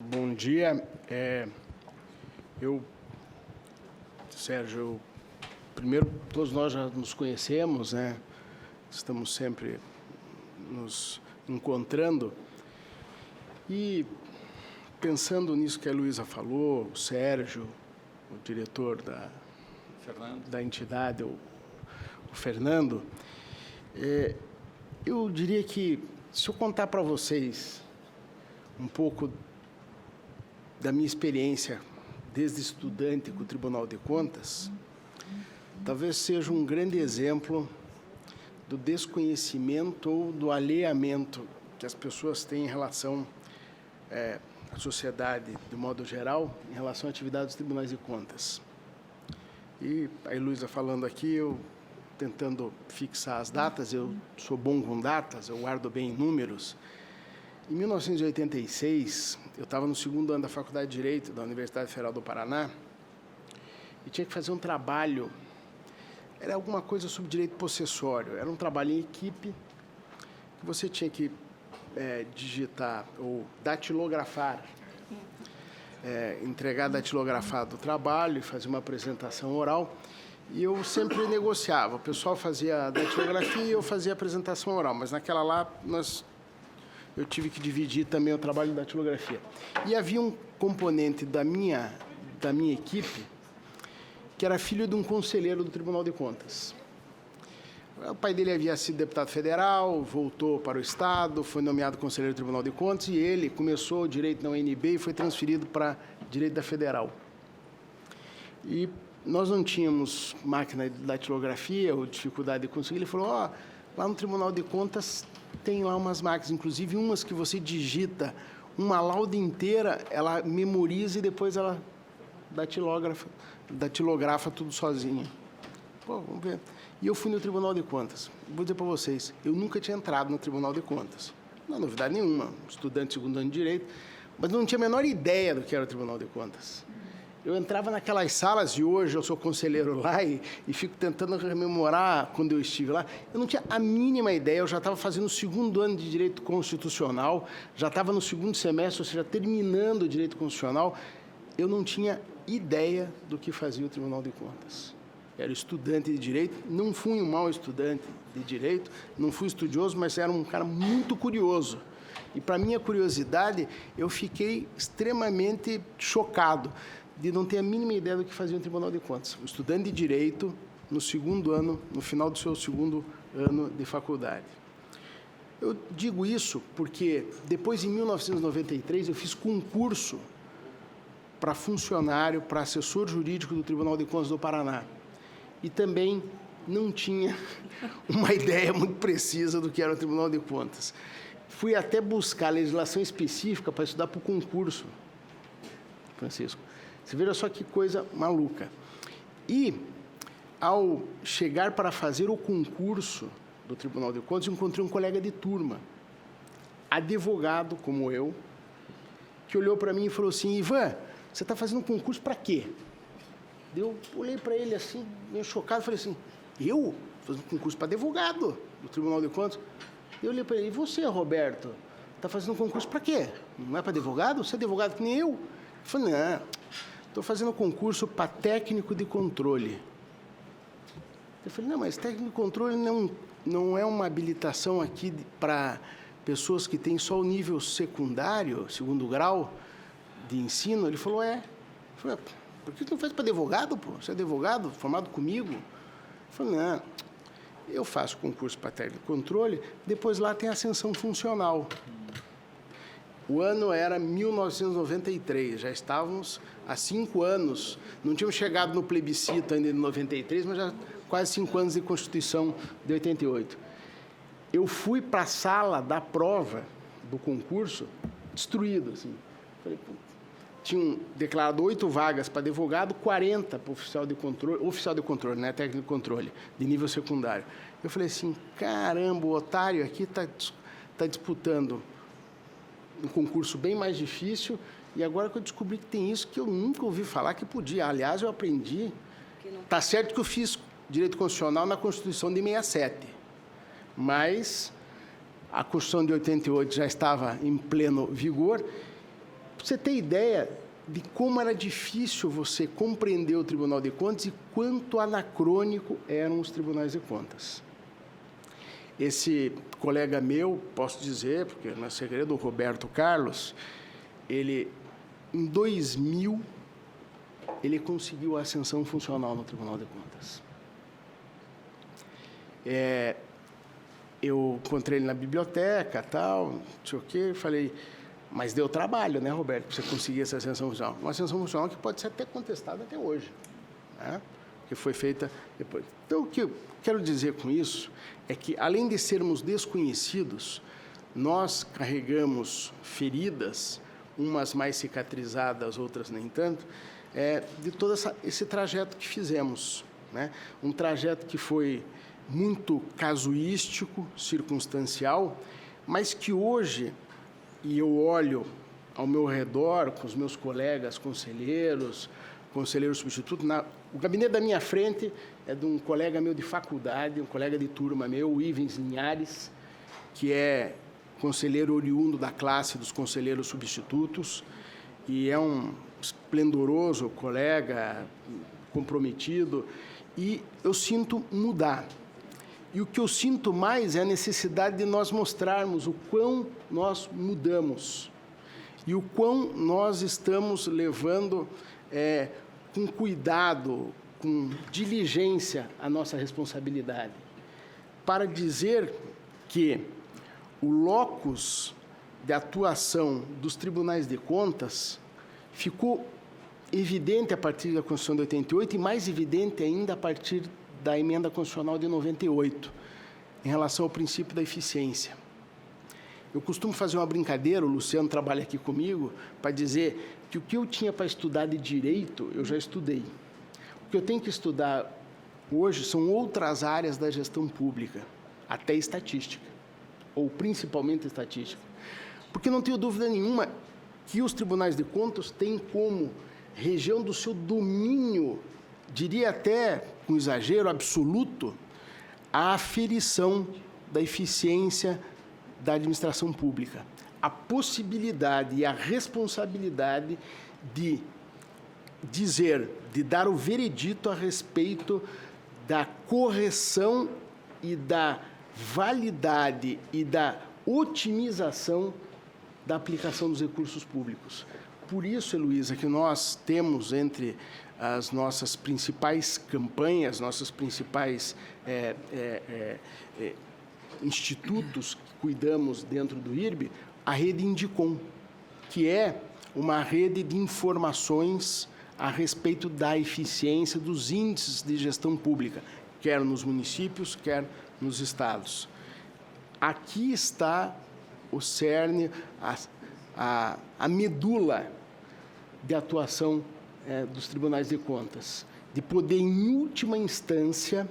Bom dia. Sérgio, primeiro, todos nós já nos conhecemos, né? Estamos sempre nos encontrando. E pensando nisso que a Luísa falou, o Sérgio, o diretor da entidade, o Fernando, eu diria que, se eu contar para vocês um pouco da minha experiência desde estudante com o Tribunal de Contas, talvez seja um grande exemplo do desconhecimento ou do alheamento que as pessoas têm em relação à sociedade, de modo geral, em relação à atividade dos tribunais de contas. E a Luísa falando aqui, eu tentando fixar as datas, eu sou bom com datas, eu guardo bem números. Em 1986, eu estava no segundo ano da Faculdade de Direito da Universidade Federal do Paraná e tinha que fazer um trabalho, era alguma coisa sobre direito possessório, era um trabalho em equipe que você tinha que digitar ou datilografar, entregar datilografado o trabalho e fazer uma apresentação oral. E eu sempre negociava, o pessoal fazia a datilografia e eu fazia a apresentação oral, mas naquela lá eu tive que dividir também o trabalho da datilografia. E havia um componente da minha equipe que era filho de um conselheiro do Tribunal de Contas. O pai dele havia sido deputado federal, voltou para o Estado, foi nomeado conselheiro do Tribunal de Contas e ele começou o direito na UNB e foi transferido para direito da Federal. E nós não tínhamos máquina de datilografia ou dificuldade de conseguir. Ele falou, lá no Tribunal de Contas tem lá umas máquinas, inclusive umas que você digita uma lauda inteira, ela memoriza e depois ela datilografa tudo sozinha. Pô, vamos ver. E eu fui no Tribunal de Contas. Vou dizer para vocês, eu nunca tinha entrado no Tribunal de Contas. Não é novidade nenhuma, estudante de segundo ano de Direito, mas não tinha a menor ideia do que era o Tribunal de Contas. Eu entrava naquelas salas, e hoje eu sou conselheiro lá e fico tentando rememorar quando eu estive lá. Eu não tinha a mínima ideia, eu já estava fazendo o segundo ano de Direito Constitucional, já estava no segundo semestre, ou seja, terminando o Direito Constitucional. Eu não tinha ideia do que fazia o Tribunal de Contas. Era estudante de Direito, não fui um mau estudante de Direito, não fui estudioso, mas era um cara muito curioso. E, para minha curiosidade, eu fiquei extremamente chocado de não ter a mínima ideia do que fazia o Tribunal de Contas. Um estudante de Direito, no segundo ano, no final do seu segundo ano de faculdade. Eu digo isso porque, depois, em 1993, eu fiz concurso para funcionário, para assessor jurídico do Tribunal de Contas do Paraná. E também não tinha uma ideia muito precisa do que era o Tribunal de Contas. Fui até buscar legislação específica para estudar para o concurso, Francisco. Você veja só que coisa maluca. E, ao chegar para fazer o concurso do Tribunal de Contas, encontrei um colega de turma, advogado como eu, que olhou para mim e falou assim, Ivan, você está fazendo um concurso para quê? Eu olhei para ele assim, meio chocado, e falei assim, eu? Fazendo um concurso para advogado do Tribunal de Contas? Eu olhei para ele, e você, Roberto, está fazendo um concurso para quê? Não é para advogado? Você é advogado que nem eu? Eu falei, não, estou fazendo concurso para técnico de controle. Eu falei, não, mas técnico de controle não é uma habilitação aqui para pessoas que têm só o nível secundário, segundo grau de ensino? Ele falou, é. Eu falei, por que você não faz para advogado, pô? Você é advogado, formado comigo? Eu falei, não, eu faço concurso para técnico de controle, depois lá tem ascensão funcional. O ano era 1993, já estávamos há 5 anos, não tínhamos chegado no plebiscito ainda de 93, mas já quase 5 anos de Constituição de 88. Eu fui para a sala da prova do concurso destruído, assim. Falei, tinham declarado 8 vagas para advogado, 40 para oficial de controle, né, técnico de controle, de nível secundário. Eu falei assim, caramba, o otário aqui está disputando um concurso bem mais difícil, e agora que eu descobri que tem isso que eu nunca ouvi falar que podia. Aliás, eu aprendi. Está certo que eu fiz Direito Constitucional na Constituição de 67, mas a Constituição de 88 já estava em pleno vigor você ter ideia de como era difícil você compreender o Tribunal de Contas e quanto anacrônico eram os tribunais de contas. Esse colega meu, posso dizer, porque não é segredo, o Roberto Carlos, ele, em 2000, ele conseguiu a ascensão funcional no Tribunal de Contas. Eu encontrei ele na biblioteca, tal, não sei o quê, falei, mas deu trabalho, né, Roberto, para você conseguir essa ascensão funcional. Uma ascensão funcional que pode ser até contestada até hoje, né? Que foi feita depois. Então, o que eu quero dizer com isso é que, além de sermos desconhecidos, nós carregamos feridas, umas mais cicatrizadas, outras nem tanto, de todo esse trajeto que fizemos, né? Um trajeto que foi muito casuístico, circunstancial, mas que hoje, e eu olho ao meu redor, com os meus colegas conselheiros substitutos, o gabinete da minha frente é de um colega meu de faculdade, um colega de turma meu, o Ivens Linhares, que é conselheiro oriundo da classe dos conselheiros substitutos, e é um esplendoroso colega, comprometido, e eu sinto mudar. E o que eu sinto mais é a necessidade de nós mostrarmos o quão nós mudamos e o quão nós estamos levando com cuidado, com diligência a nossa responsabilidade, para dizer que o locus de atuação dos tribunais de contas ficou evidente a partir da Constituição de 88 e mais evidente ainda a partir da Emenda Constitucional de 98, em relação ao princípio da eficiência. Eu costumo fazer uma brincadeira, o Luciano trabalha aqui comigo, para dizer que o que eu tinha para estudar de direito, eu já estudei. O que eu tenho que estudar hoje são outras áreas da gestão pública, até estatística, ou principalmente estatística. Porque não tenho dúvida nenhuma que os tribunais de contas têm como região do seu domínio, diria até com exagero absoluto, a aferição da eficiência da administração pública, a possibilidade e a responsabilidade de dizer, de dar o veredito a respeito da correção e da validade e da otimização da aplicação dos recursos públicos. Por isso, Heloísa, que nós temos entre as nossas principais campanhas, nossos principais institutos que cuidamos dentro do IRB, a rede Indicom, que é uma rede de informações a respeito da eficiência dos índices de gestão pública, quer nos municípios, quer nos estados. Aqui está o cerne, a medula de atuação dos tribunais de contas, de poder, em última instância,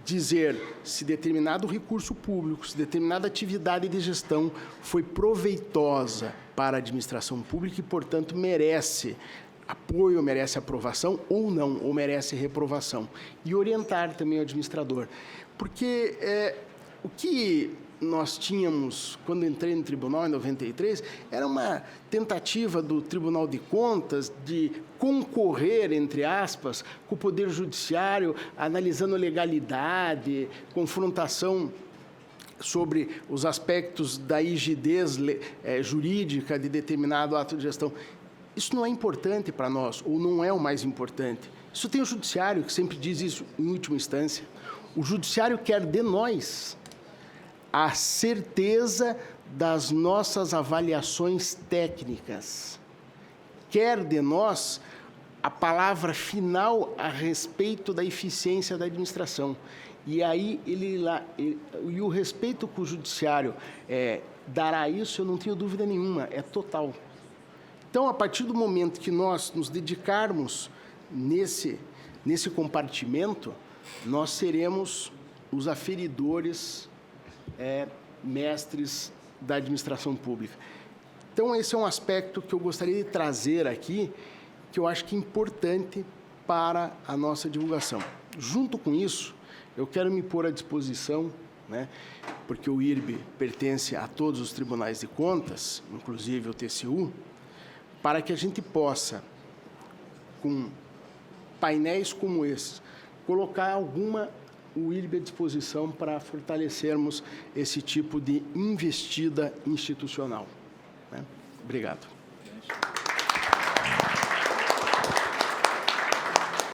dizer se determinado recurso público, se determinada atividade de gestão foi proveitosa para a administração pública e, portanto, merece apoio, merece aprovação ou não, ou merece reprovação. E orientar também o administrador. Porque o que nós tínhamos, quando entrei no tribunal em 93, era uma tentativa do Tribunal de Contas de concorrer, entre aspas, com o Poder Judiciário, analisando legalidade, confrontação sobre os aspectos da rigidez jurídica de determinado ato de gestão. Isso não é importante para nós, ou não é o mais importante. Isso tem o Judiciário, que sempre diz isso em última instância. O Judiciário quer de nós a certeza das nossas avaliações técnicas. Quer de nós a palavra final a respeito da eficiência da administração. E aí, o respeito que o Judiciário dará isso, eu não tenho dúvida nenhuma, é total. Então, a partir do momento que nós nos dedicarmos nesse compartimento, nós seremos os aferidores mestres da administração pública. Então, esse é um aspecto que eu gostaria de trazer aqui, que eu acho que é importante para a nossa divulgação. Junto com isso, eu quero me pôr à disposição, né, porque o IRB pertence a todos os tribunais de contas, inclusive o TCU, para que a gente possa, com painéis como esse, colocar alguma UIRB à disposição para fortalecermos esse tipo de investida institucional. Né? Obrigado.